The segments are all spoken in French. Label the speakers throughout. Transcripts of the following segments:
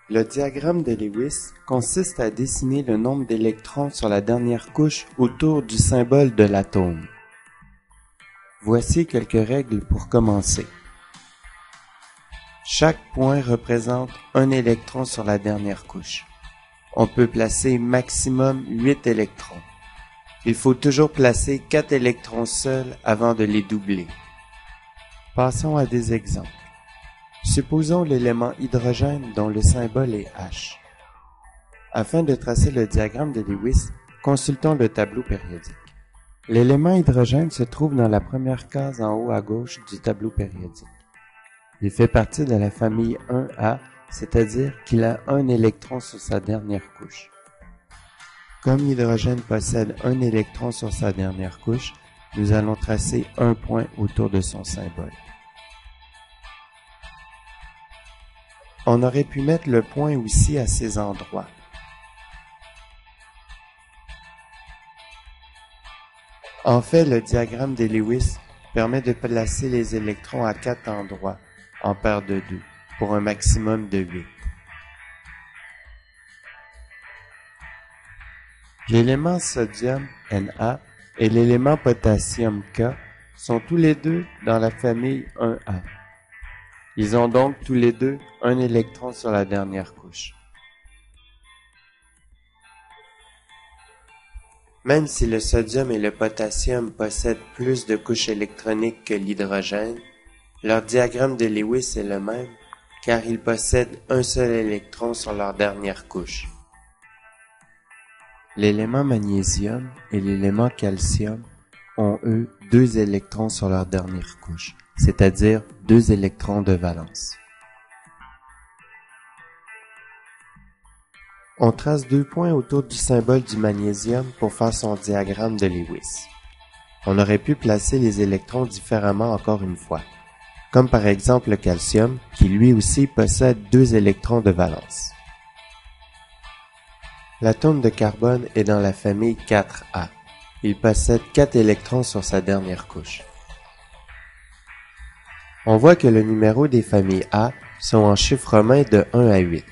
Speaker 1: Le diagramme de Lewis consiste à dessiner le nombre d'électrons sur la dernière couche autour du symbole de l'atome. Voici quelques règles pour commencer. Chaque point représente un électron sur la dernière couche. On peut placer maximum 8 électrons. Il faut toujours placer 4 électrons seuls avant de les doubler. Passons à des exemples. Supposons l'élément hydrogène dont le symbole est H. Afin de tracer le diagramme de Lewis, consultons le tableau périodique. L'élément hydrogène se trouve dans la première case en haut à gauche du tableau périodique. Il fait partie de la famille 1A, c'est-à-dire qu'il a un électron sur sa dernière couche. Comme l'hydrogène possède un électron sur sa dernière couche, nous allons tracer un point autour de son symbole. On aurait pu mettre le point aussi à ces endroits. En fait, le diagramme de Lewis permet de placer les électrons à 4 endroits, en paires de 2, pour un maximum de 8. L'élément sodium Na et l'élément potassium K sont tous les deux dans la famille 1A. Ils ont donc tous les deux un électron sur la dernière couche. Même si le sodium et le potassium possèdent plus de couches électroniques que l'hydrogène, leur diagramme de Lewis est le même car ils possèdent un seul électron sur leur dernière couche. L'élément magnésium et l'élément calcium ont eux 2 électrons sur leur dernière couche, c'est-à-dire 2 électrons de valence. On trace 2 points autour du symbole du magnésium pour faire son diagramme de Lewis. On aurait pu placer les électrons différemment encore une fois, comme par exemple le calcium qui lui aussi possède 2 électrons de valence. L'atome de carbone est dans la famille 4A. Il possède 4 électrons sur sa dernière couche. On voit que le numéro des familles A sont en chiffres romains de 1 à 8.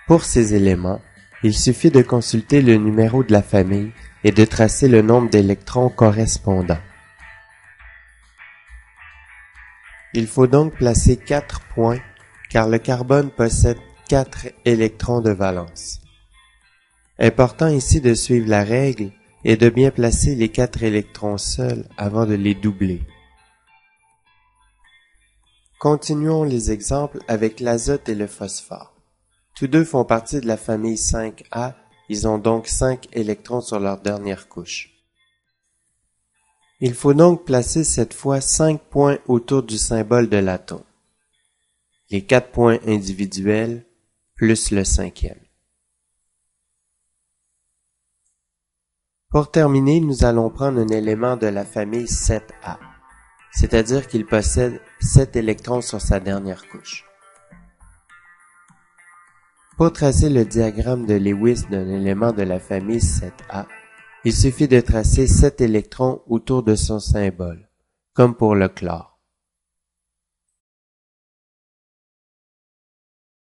Speaker 1: Pour ces éléments, il suffit de consulter le numéro de la famille et de tracer le nombre d'électrons correspondants. Il faut donc placer 4 points car le carbone possède 4 électrons de valence. Important ici de suivre la règle et de bien placer les 4 électrons seuls avant de les doubler. Continuons les exemples avec l'azote et le phosphore. Tous deux font partie de la famille 5A, ils ont donc 5 électrons sur leur dernière couche. Il faut donc placer cette fois 5 points autour du symbole de l'atome. Les 4 points individuels plus le 5e. Pour terminer, nous allons prendre un élément de la famille 7A, c'est-à-dire qu'il possède 7 électrons sur sa dernière couche. Pour tracer le diagramme de Lewis d'un élément de la famille 7A, il suffit de tracer 7 électrons autour de son symbole, comme pour le chlore.